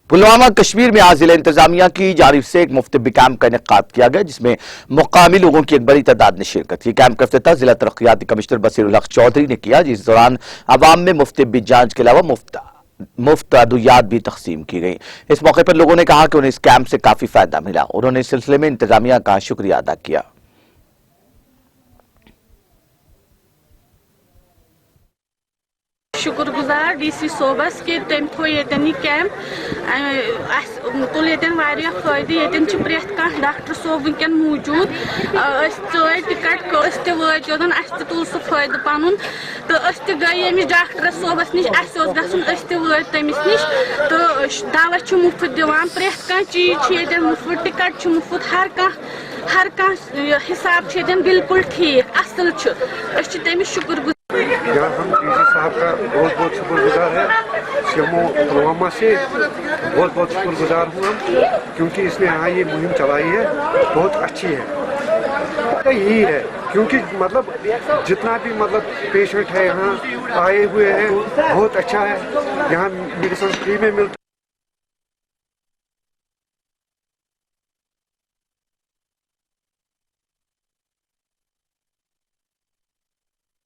पुलवामा कश्मीर में आज जिला इंतजामिया की जानिब से एक मुफ्त तिब्बी कैंप का इनेकाद किया गया, जिसमें मुकामी लोगों की एक बड़ी तादाद ने शिरकत की। कैंप का इफ्तिताह जिला तरक्याती कमिश्नर बसीरुल हक चौधरी ने किया, जिस दौरान अवाम में मुफ्त तिब्बी जांच के अलावा मुफ्त अद्वियात भी तकसीम की गई। इस मौके पर लोगों ने कहा कि उन्हें इस कैंप से काफी फायदा मिला। उन्होंने इस सिलसिले में इंतजामिया का शुक्रिया अदा किया। शुक्रगुजार डीसी सोबस के तम थो ये कैंप तुल ये फायदे प्रेथ कह डॉक्टर सोब वनकन मौजूद चल टिकट वत योदन तुल सह फायदे पन तो गई अमिस डॉक्टर सोबस निश वत तमिस निश तो दवा मुफ्त दिवान प्रेथ कह चीज मुफ्त टिकट मुफ्त हर कह हिसाब बिल्कुल ठीक असल तमिस शुक्रगुजार। यहाँ हम डीसी साहब का बहुत बहुत शुक्रगुजार है। सीएमओ पुलवामा से बहुत बहुत शुक्रगुजार हूँ हम, क्योंकि इसने यहाँ ये मुहिम चलाई है, बहुत अच्छी है। यही है क्योंकि मतलब जितना भी मतलब पेशेंट है यहाँ आए हुए हैं, बहुत अच्छा है। यहाँ मेडिसिन फ्री में मिलता है।